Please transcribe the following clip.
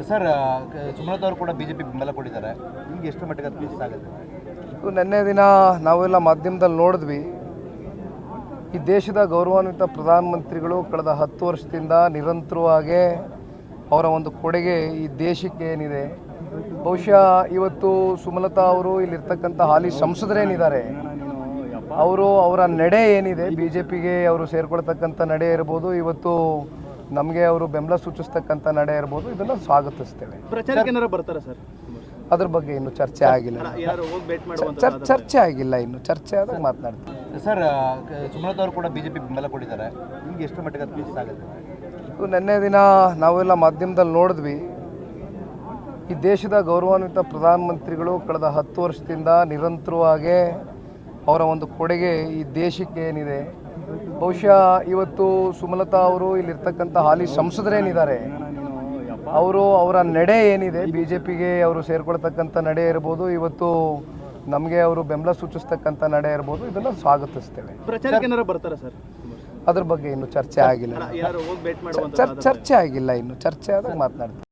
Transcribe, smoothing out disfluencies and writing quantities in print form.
Sir, Sumalatha ಅವರು ಕೂಡ BJP ಬೆಂಬಲ ಕೊಟ್ಟಿದ್ದಾರೆ. ನಿಮ್ಗೆ ಎಷ್ಟು ಮಟ್ಟಿಗೆ ಅದು ಪ್ಲೀಸ್ ಆಗುತ್ತೆ? ನಿನ್ನೆ ದಿನ ನಾವೆಲ್ಲ ಮಾಧ್ಯಮದಲ್ಲಿ ನೋಡಿದ್ವಿ. ಈ ದೇಶದ ಗೌರವಾನ್ವಿತ ಪ್ರಧಾನಮಂತ್ರಿಗಳು ಕಳೆದ 10 ವರ್ಷದಿಂದ ನಿರಂತರವಾಗಿ ಅವರ ಒಂದು ಕೊಡುಗೆ ಈ ದೇಶಕ್ಕೆ ಏನಿದೆ, ಬಹುಶಃ ಇವತ್ತು ಸುಮಲತಾ ಅವರು ಇಲ್ಲಿರ್ತಕ್ಕಂಥ ಹಾಲಿ ಸಂಸದರೇನಿದ್ದಾರೆ ಅವರು ಅವರ ನಡೆ ಏನಿದೆ, ಬಿ ಜೆ ಪಿಗೆ ಅವರು ಸೇರ್ಕೊಳ್ತಕ್ಕಂಥ ನಡೆ ಇರ್ಬೋದು, ಇವತ್ತು ನಮಗೆ ಅವರು ಬೆಂಬಲ ಸೂಚಿಸ್ತಕ್ಕಂಥ ನಡೆ ಇರ್ಬೋದು, ಇದನ್ನು ಸ್ವಾಗತಿಸ್ತೇವೆ. ಪ್ರಚಾರಕ್ಕೆ ಏನಾರು ಬರ್ತಾರೆ ಸರ್? ಅದ್ರ ಬಗ್ಗೆ ಇನ್ನೂ ಚರ್ಚೆ ಆಗಿಲ್ಲ. ಚರ್ಚೆ ಆಗಿಲ್ಲ, ಇನ್ನು ಚರ್ಚೆ ಆದಾಗ ಮಾತನಾಡ್ತೀವಿ. ಸರ್, ಸುಮಲತಾ ಅವರು ಕೂಡ ಬಿಜೆಪಿ ಬೆಂಬಲ ಕೊಟ್ಟಿದ್ದಾರೆ. ನಿಮ್ಗೆ ಎಷ್ಟು ಮಟ್ಟಿಗೆ ಅದು ಪ್ಲೀಸ್ ಆಗುತ್ತೆ? ನಿನ್ನೆ ದಿನ ನಾವೆಲ್ಲ ಮಾಧ್ಯಮದಲ್ಲಿ ನೋಡಿದ್ವಿ. ಈ ದೇಶದ ಗೌರವಾನ್ವಿತ ಪ್ರಧಾನಮಂತ್ರಿಗಳು ಕಳೆದ 10 ವರ್ಷದಿಂದ ನಿರಂತರವಾಗಿ ಅವರ ಒಂದು ಕೊಡುಗೆ ಈ ದೇಶಕ್ಕೆ ಏನಿದೆ, ಬಹುಶಃ ಇವತ್ತು ಸುಮಲತಾ ಅವರು ಇಲ್ಲಿರ್ತಕ್ಕಂಥ ಹಾಲಿ ಸಂಸದರೇನಿದ್ದಾರೆ ಅವರು ಅವರ ನಡೆ ಏನಿದೆ, ಬಿ ಜೆ ಪಿಗೆ ಅವರು ಸೇರ್ಕೊಳ್ತಕ್ಕಂಥ ನಡೆ ಇರ್ಬೋದು, ಇವತ್ತು ನಮಗೆ ಅವರು ಬೆಂಬಲ ಸೂಚಿಸ್ತಕ್ಕಂಥ ನಡೆ ಇರ್ಬೋದು, ಇದನ್ನು ಸ್ವಾಗತಿಸ್ತೇವೆ. ಪ್ರಚಾರಕ್ಕೆ ಏನಾರು ಬರ್ತಾರೆ ಸರ್? ಅದ್ರ ಬಗ್ಗೆ ಇನ್ನೂ ಚರ್ಚೆ ಆಗಿಲ್ಲ. ಚರ್ಚೆ ಆಗಿಲ್ಲ, ಇನ್ನು ಚರ್ಚೆ ಆದಾಗ ಮಾತನಾಡ್ತೀವಿ.